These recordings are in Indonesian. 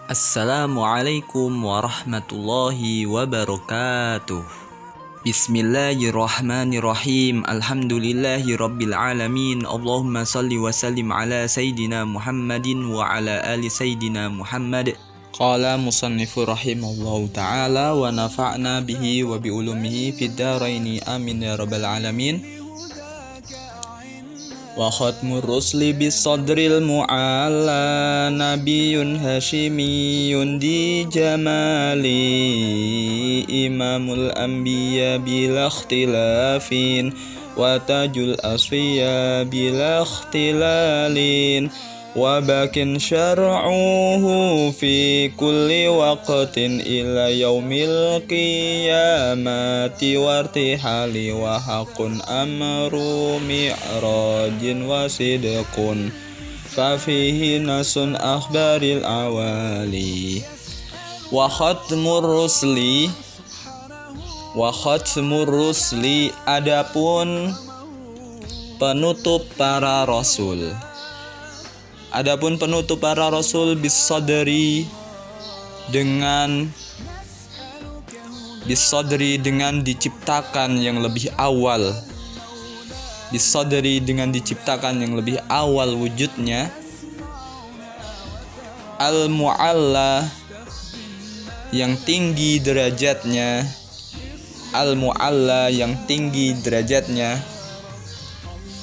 Assalamualaikum warahmatullahi wabarakatuh. Bismillahirrahmanirrahim. Alhamdulillahi rabbil alamin. Allahumma salli wa sallim ala Sayyidina Muhammadin wa ala ali Sayyidina Muhammad. Qala musannifu rahimallahu ta'ala wa nafa'na bihi wa bi ulumihi fid dharaini amin ya rabbal alamin. Wa khatmur rusli bis sadril mu'alla nabiyyun hashimiyun di jamali imamul anbiya bila ikhtilafin wa tajul asfiya bila ikhtilalin wa bakin syar'uhu fi kulli waqtin ila yaumil qiyamati wartihali wa haqqun amru mi'rajin wa sidqun fa fihi nasun akhbaril awali wa khatmur rusli adapun penutup para rasul. Adapun penutup para rasul bisadri dengan diciptakan yang lebih awal. Bisadri dengan diciptakan yang lebih awal wujudnya. Al-mu'alla yang tinggi derajatnya. Al-mu'alla yang tinggi derajatnya.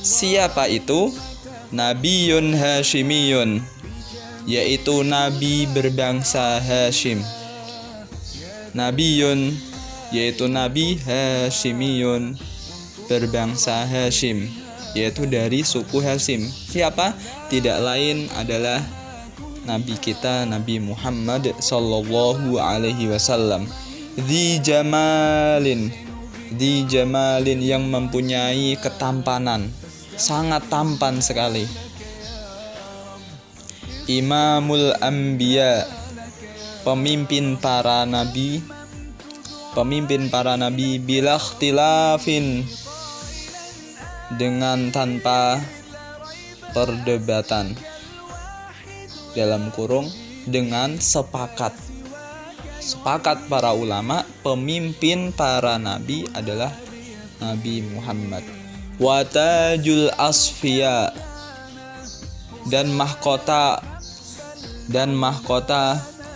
Siapa itu? Nabiyyun Hashimiyun, yaitu nabi berbangsa Hashim. Nabiyyun, yaitu nabi Hashimiyun, berbangsa Hashim, yaitu dari suku Hashim. Siapa? Tidak lain adalah nabi kita, Nabi Muhammad sallallahu alaihi wasallam. Di jamalin yang mempunyai ketampanan, sangat tampan sekali. Imamul anbiya, pemimpin para nabi bila ikhtilafin, dengan tanpa perdebatan, dalam kurung dengan sepakat para ulama, pemimpin para nabi adalah Nabi Muhammad. Watajul asfiya, dan mahkota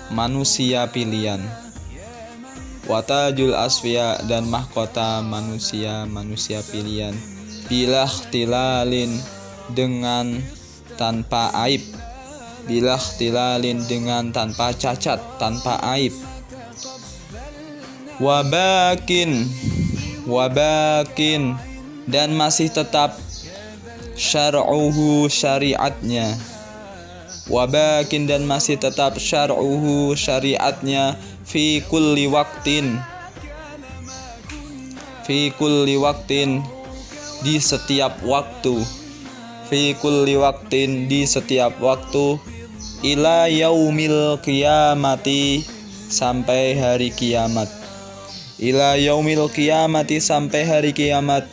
manusia pilihan. Watajul asfiya, dan mahkota manusia pilihan. Bila ikhtilalin, dengan tanpa aib. Bila ikhtilalin, dengan tanpa cacat, tanpa aib. Wabakin, dan masih tetap syar'uhu, syariatnya. Wabakin, dan masih tetap syar'uhu, syariatnya. Fi kulli waqtin, di setiap waktu. Fi kulli waqtin, di setiap waktu. Ila yaumil qiyamati, sampai hari kiamat. Ila yaumil qiyamati, sampai hari kiamat.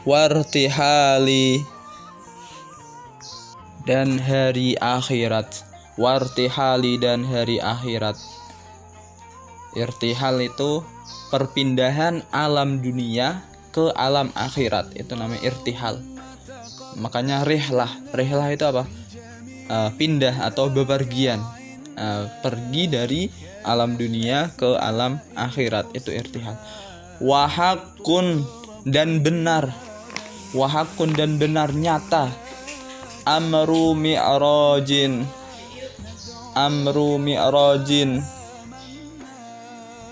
Wartihali, dan hari akhirat. Wartihali, dan hari akhirat. Irtihal itu perpindahan alam dunia ke alam akhirat, itu namanya irtihal. Makanya rihlah itu apa? Pindah atau bepergian, pergi dari alam dunia ke alam akhirat, itu irtihal. Wahakun, dan benar. Wahakun, dan benar, nyata. Amru mi'rajin,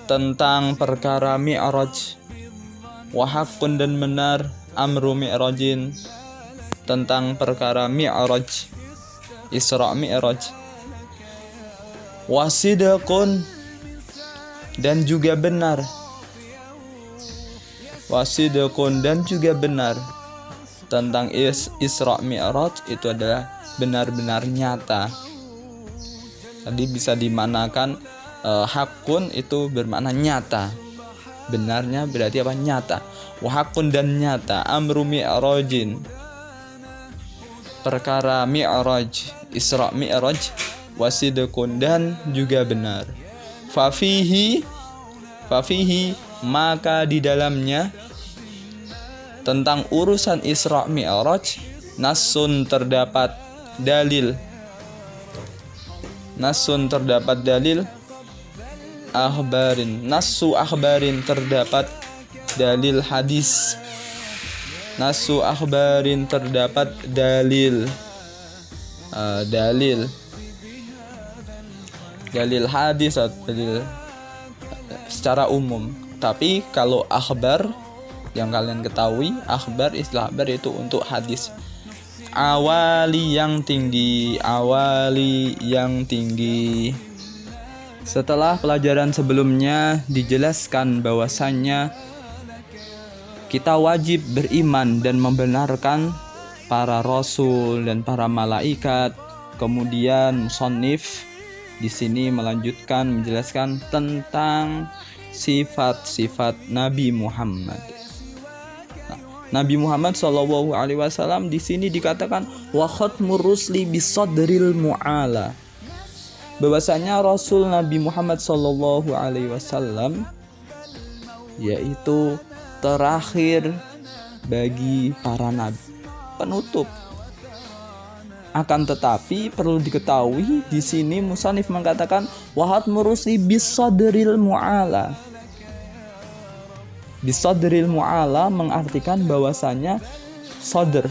tentang perkara mi'raj. Wahakun, dan benar. Amru mi'rajin, tentang perkara mi'raj, Isra Mi'raj. Wasidqun, dan juga benar. Wasidqun, dan juga benar tentang Isra Mi'raj, itu adalah benar-benar nyata. Tadi bisa dimanakan hakun itu bermakna nyata. Benarnya berarti apa? Nyata. Wahakun, dan nyata. Amru mi'rajin, perkara mi'raj, Isra Mi'raj wasidqun, dan juga benar. Fafihi maka di dalamnya tentang urusan Isra Mi'raj nasun terdapat dalil akhbarin, nasu akhbarin terdapat dalil hadis, nasu akhbarin terdapat dalil hadis atau dalil secara umum. Tapi kalau akhbar yang kalian ketahui, istilah akhbar itu untuk hadis. Awali yang tinggi. Setelah pelajaran sebelumnya dijelaskan bahwasannya kita wajib beriman dan membenarkan para rasul dan para malaikat. Kemudian musannif di sini melanjutkan menjelaskan tentang sifat-sifat Nabi Muhammad. Nabi Muhammad SAW di sini dikatakan wa khatmur rusli bisadril mu'ala, bahwasanya Rasul Nabi Muhammad SAW yaitu terakhir bagi para nabi, penutup. Akan tetapi perlu diketahui di sini musannif mengatakan wa khatmur rusli bisadril mu'ala. Bisadril mu'ala mengartikan bahwasanya sodr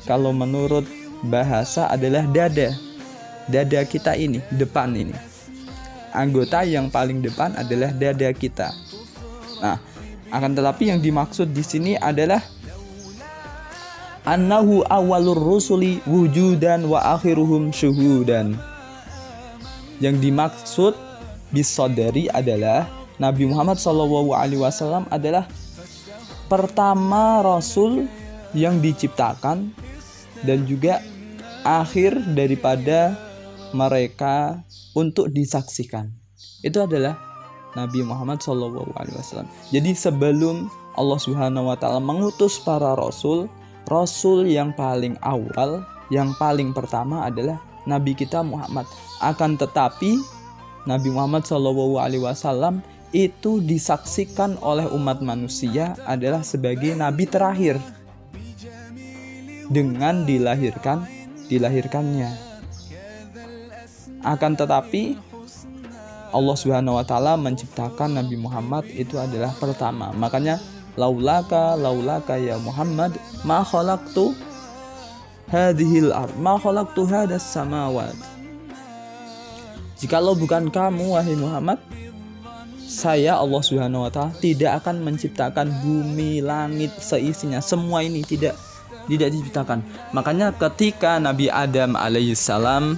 kalau menurut bahasa adalah dada kita ini, depan ini. Anggota yang paling depan adalah dada kita. Nah, akan tetapi yang dimaksud di sini adalah annahu awwalur rusuli wujudan wa akhiruhum syuhudan. Yang dimaksud bisadri adalah Nabi Muhammad SAW adalah pertama Rasul yang diciptakan dan juga akhir daripada mereka untuk disaksikan. Itu adalah Nabi Muhammad SAW. Jadi sebelum Allah Subhanahu Wa Taala mengutus para Rasul yang paling awal, yang paling pertama adalah Nabi kita Muhammad. Akan tetapi Nabi Muhammad SAW itu disaksikan oleh umat manusia adalah sebagai nabi terakhir dengan dilahirkannya. Akan tetapi Allah Subhanahu wa taala menciptakan Nabi Muhammad itu adalah pertama. Makanya laulaka ya Muhammad ma khalaqtu hadhil ard ma khalaqtu hadas samawat. Jikalau bukan kamu wahai Muhammad, saya Allah Subhanahu wa taala tidak akan menciptakan bumi, langit, seisinya. Semua ini tidak diciptakan. Makanya ketika Nabi Adam alaihissalam,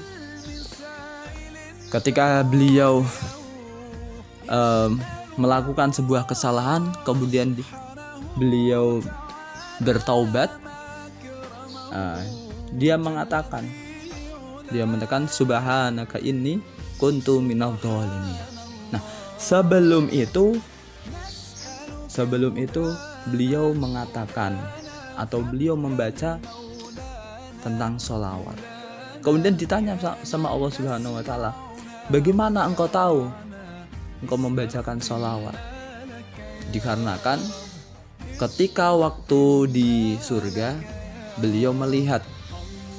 ketika beliau melakukan sebuah kesalahan, kemudian beliau bertaubat, dia mengatakan subhanaka inni kuntu minadh dhalimin. Nah, Sebelum itu beliau mengatakan atau beliau membaca tentang sholawat. Kemudian ditanya sama Allah Subhanahu Wa Taala, bagaimana engkau tahu engkau membacakan sholawat? Dikarenakan ketika waktu di surga beliau melihat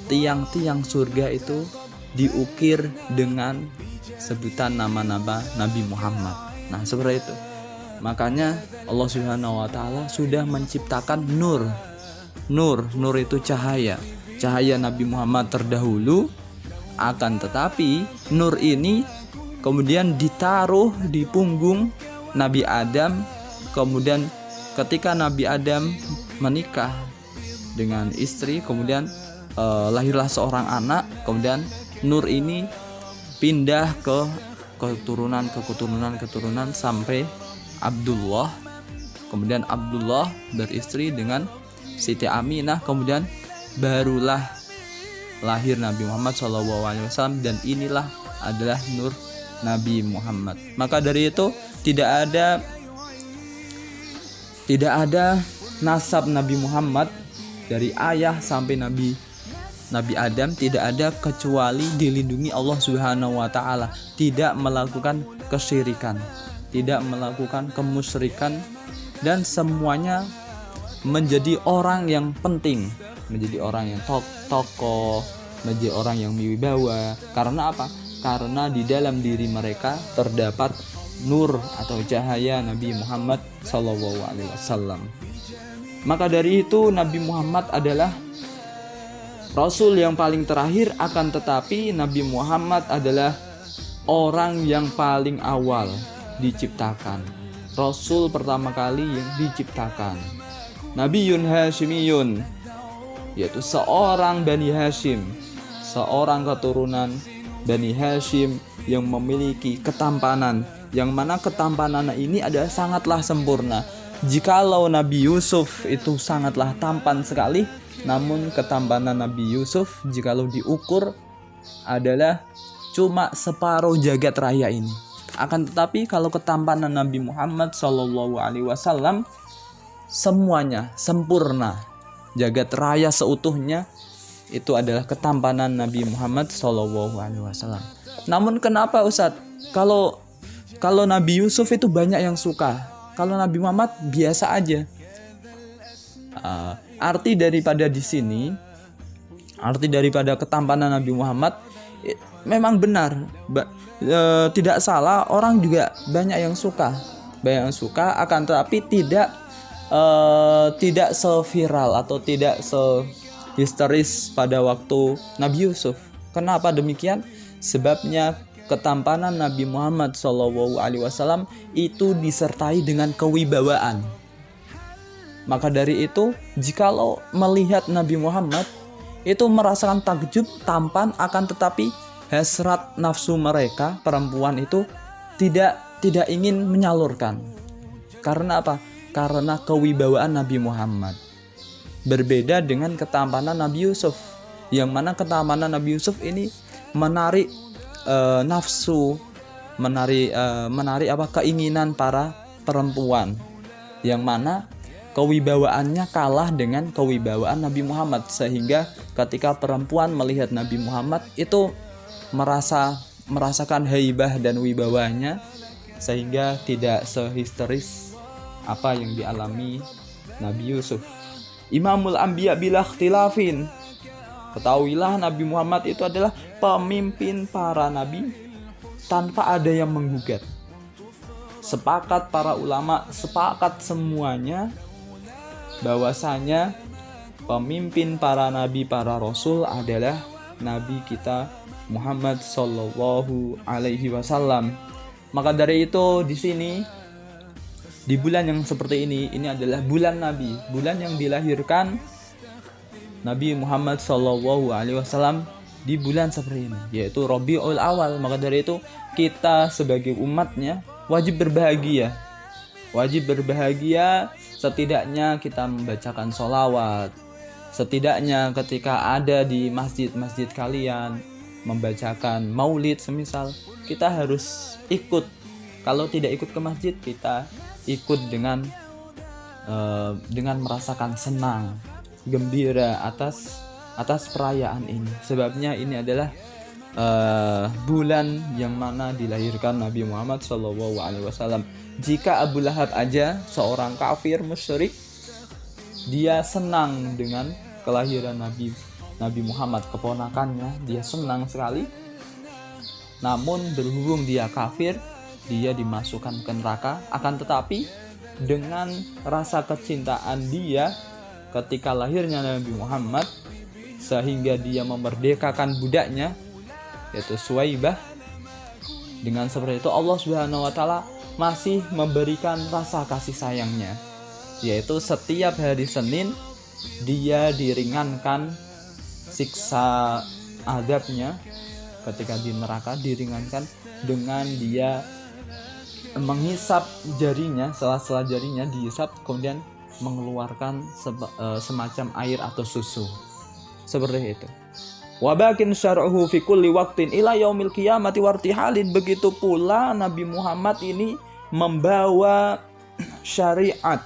tiang-tiang surga itu diukir dengan sebutan nama-nama Nabi Muhammad. Nah, seperti itu. Makanya Allah Subhanahu wa taala sudah menciptakan nur. Nur itu cahaya. Cahaya Nabi Muhammad terdahulu, akan tetapi nur ini kemudian ditaruh di punggung Nabi Adam. Kemudian ketika Nabi Adam menikah dengan istri, kemudian lahirlah seorang anak, kemudian nur ini pindah ke keturunan sampai Abdullah. Kemudian Abdullah beristri dengan Siti Aminah, kemudian barulah lahir Nabi Muhammad SAW, dan inilah adalah nur Nabi Muhammad. Maka dari itu tidak ada nasab Nabi Muhammad dari ayah sampai Nabi Nabi Adam tidak ada kecuali dilindungi Allah Subhanahu wa taala, tidak melakukan kesyirikan, tidak melakukan kemusyrikan, dan semuanya menjadi orang yang penting, menjadi orang yang tokoh, menjadi orang yang wibawa. Karena apa? Karena di dalam diri mereka terdapat nur atau cahaya Nabi Muhammad SAW. Maka dari itu Nabi Muhammad adalah Rasul yang paling terakhir, akan tetapi Nabi Muhammad adalah orang yang paling awal diciptakan. Rasul pertama kali yang diciptakan. Nabiyun Hashimiyun, yaitu seorang Bani Hashim, seorang keturunan Bani Hashim yang memiliki ketampanan, yang mana ketampanan ini adalah sangatlah sempurna. Jikalau Nabi Yusuf itu sangatlah tampan sekali, namun ketampanan Nabi Yusuf jikalau diukur adalah cuma separuh jagat raya ini. Akan tetapi kalau ketampanan Nabi Muhammad SAW semuanya sempurna, jagat raya seutuhnya itu adalah ketampanan Nabi Muhammad SAW. Namun kenapa Ustadz? Kalau Nabi Yusuf itu banyak yang suka, kalau Nabi Muhammad biasa aja. Arti daripada di sini, arti daripada ketampanan Nabi Muhammad memang benar, tidak salah. Orang juga banyak yang suka, akan tetapi tidak seviral atau tidak sehisteris pada waktu Nabi Yusuf. Kenapa demikian? Sebabnya ketampanan Nabi Muhammad SAW itu disertai dengan kewibawaan. Maka dari itu, jikalau melihat Nabi Muhammad itu merasakan takjub, tampan, akan tetapi hasrat nafsu mereka perempuan itu tidak ingin menyalurkan. Karena apa? Karena kewibawaan Nabi Muhammad. Berbeda dengan ketampanan Nabi Yusuf, yang mana ketampanan Nabi Yusuf ini menarik nafsu, menarik keinginan para perempuan, yang mana kewibawaannya kalah dengan kewibawaan Nabi Muhammad, sehingga ketika perempuan melihat Nabi Muhammad itu merasakan haibah dan wibawanya, sehingga tidak sehisteris apa yang dialami Nabi Yusuf. Imamul Anbiya bila ikhtilafin, ketahuilah Nabi Muhammad itu adalah pemimpin para nabi tanpa ada yang menggugat. Sepakat para ulama, sepakat semuanya bahwasanya pemimpin para nabi, para rasul adalah Nabi kita Muhammad Sallallahu Alaihi Wasallam. Maka dari itu di sini, di bulan yang seperti ini adalah bulan Nabi, bulan yang dilahirkan Nabi Muhammad Sallallahu Alaihi Wasallam di bulan seperti ini, yaitu Rabiul Awal. Maka dari itu kita sebagai umatnya wajib berbahagia. Setidaknya kita membacakan sholawat, setidaknya ketika ada di masjid-masjid kalian membacakan maulid semisal, kita harus ikut. Kalau tidak ikut ke masjid, kita ikut dengan merasakan senang, gembira atas perayaan ini. Sebabnya ini adalah bulan yang mana dilahirkan Nabi Muhammad SAW. Jika Abu Lahab aja, seorang kafir musyrik, dia senang dengan kelahiran Nabi Muhammad, keponakannya, dia senang sekali. Namun berhubung dia kafir, dia dimasukkan ke neraka. Akan tetapi dengan rasa kecintaan dia ketika lahirnya Nabi Muhammad, sehingga dia memerdekakan budaknya, yaitu Suwaibah. Dengan seperti itu Allah Subhanahu wa taala masih memberikan rasa kasih sayangnya, yaitu setiap hari Senin dia diringankan siksa azabnya ketika di neraka, diringankan dengan dia menghisap jarinya, sela-sela jarinya dihisap, kemudian mengeluarkan semacam air atau susu seperti itu. Wabakin syar'uhu fi kulli waqtin ila yaumil qiyamati wartihalin. Begitu pula Nabi Muhammad ini membawa syariat,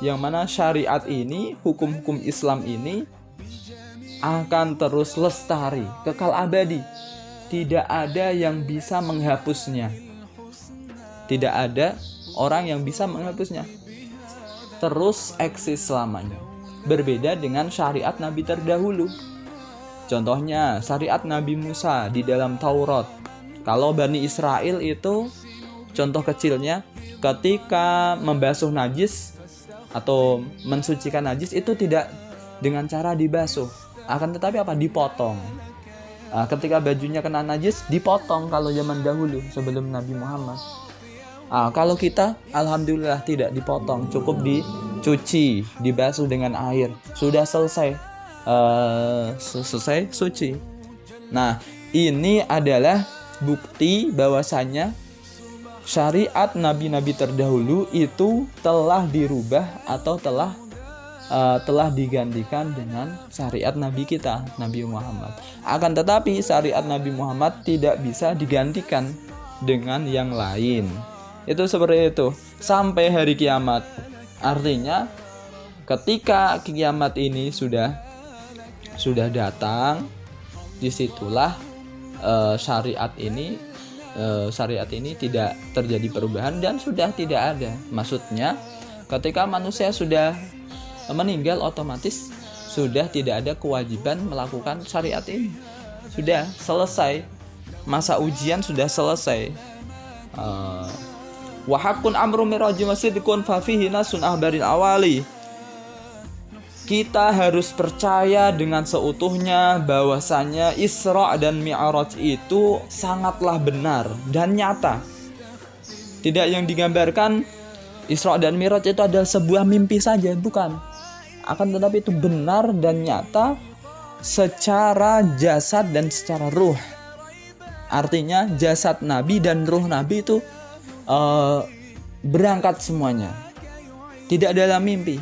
yang mana syariat ini, hukum-hukum Islam ini akan terus lestari, kekal abadi. Tidak ada yang bisa menghapusnya. Tidak ada orang yang bisa menghapusnya. Terus eksis selamanya. Berbeda dengan syariat Nabi terdahulu. Contohnya syariat Nabi Musa di dalam Taurat. Kalau Bani Israel itu contoh kecilnya, ketika membasuh najis atau mensucikan najis itu tidak dengan cara dibasuh, akan tetapi apa? Dipotong. Ketika bajunya kena najis, dipotong kalau zaman dahulu sebelum Nabi Muhammad. Kalau kita, alhamdulillah tidak dipotong, cukup dicuci, dibasuh dengan air, sudah selesai, selesai suci. Nah, ini adalah bukti bahwasanya syariat nabi-nabi terdahulu itu telah dirubah atau telah digantikan dengan syariat Nabi kita, Nabi Muhammad. Akan tetapi syariat Nabi Muhammad tidak bisa digantikan dengan yang lain. Itu seperti itu sampai hari kiamat. Artinya ketika kiamat ini sudah datang, disitulah syariat ini tidak terjadi perubahan dan sudah tidak ada. Maksudnya ketika manusia sudah meninggal, otomatis sudah tidak ada kewajiban melakukan syariat ini. Sudah selesai, masa ujian sudah selesai. Wa haqqun amru mirajim wasidqun fa fihi nasun ahbaril awali. Kita harus percaya dengan seutuhnya bahwasanya Isra dan Mi'raj itu sangatlah benar dan nyata. Tidak yang digambarkan Isra dan Mi'raj itu adalah sebuah mimpi saja, bukan. Akan tetapi itu benar dan nyata secara jasad dan secara ruh. Artinya jasad Nabi dan ruh Nabi itu berangkat semuanya, tidak dalam mimpi.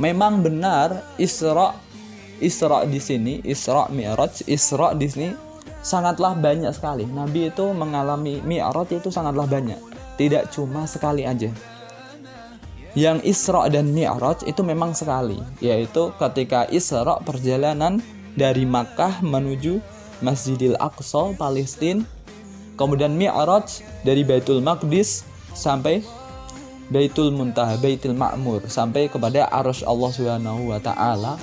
Memang benar Isra di sini, Isra Mi'raj, Isra di sini sangatlah banyak sekali. Nabi itu mengalami Mi'raj itu sangatlah banyak, tidak cuma sekali aja. Yang Isra dan Mi'raj itu memang sekali, yaitu ketika Isra perjalanan dari Makkah menuju Masjidil Aqsa, Palestina. Kemudian Mi'raj dari Baitul Maqdis sampai Baitul Muntaha, Baitul Ma'mur, sampai kepada Arsy Allah Subhanahu wa taala.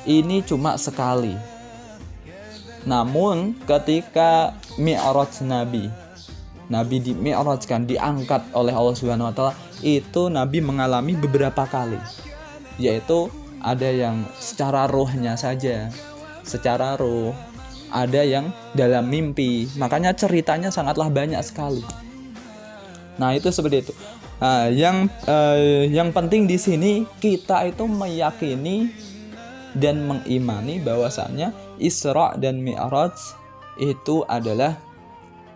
Ini cuma sekali. Namun ketika Mi'raj Nabi di Mi'rajkan, diangkat oleh Allah Subhanahu wa taala, itu Nabi mengalami beberapa kali. Yaitu ada yang secara ruhnya saja, secara ruh, ada yang dalam mimpi. Makanya ceritanya sangatlah banyak sekali. Nah, itu seperti itu. Yang penting di sini kita itu meyakini dan mengimani bahwasanya Isra dan Mi'raj itu adalah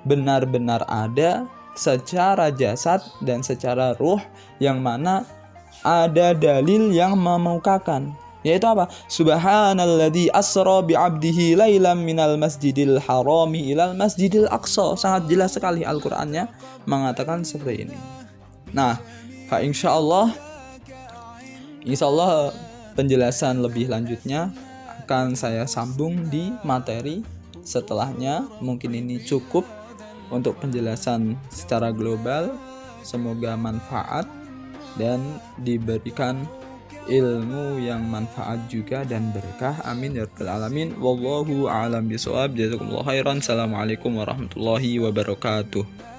benar-benar ada secara jasad dan secara ruh, yang mana ada dalil yang memukakan, yaitu apa? Subhanalladzi asra bi'abdihi lailam minal masjidil harami ilal masjidil aqsa. Sangat jelas sekali Al-Qur'annya mengatakan seperti ini. Nah, insyaallah penjelasan lebih lanjutnya akan saya sambung di materi setelahnya. Mungkin ini cukup untuk penjelasan secara global. Semoga manfaat dan diberikan ilmu yang manfaat juga dan berkah. Amin ya rabbal alamin. Wallahu a'lam bishawab. Jazakumullahu khairan. Assalamualaikum warahmatullahi wabarakatuh.